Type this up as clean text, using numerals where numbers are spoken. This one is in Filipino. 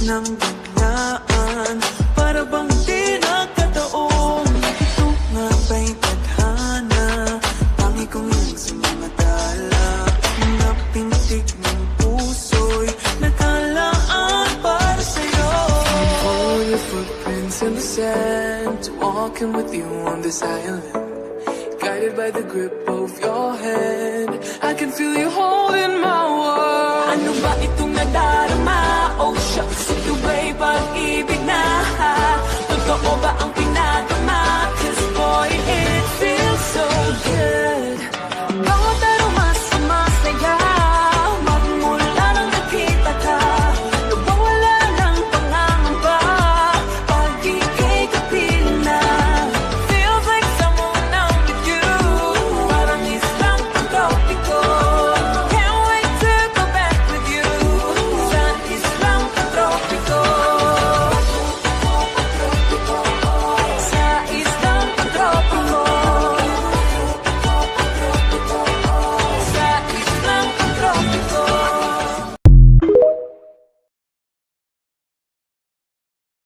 ng biglaan, para bang di nagkataon. Ito nga ba'y tadhana, tangi kong iyong sa mga tala. Mga pintig ng puso'y nakalaan para sa'yo. Follow your footprints in the sand, walking with you on this island, guided by the grip of your hand. I can feel you holding my world. Ano ba itong nadarama? Oh shucks, ito ba'y pag-ibig na? Totoo ba ang pinag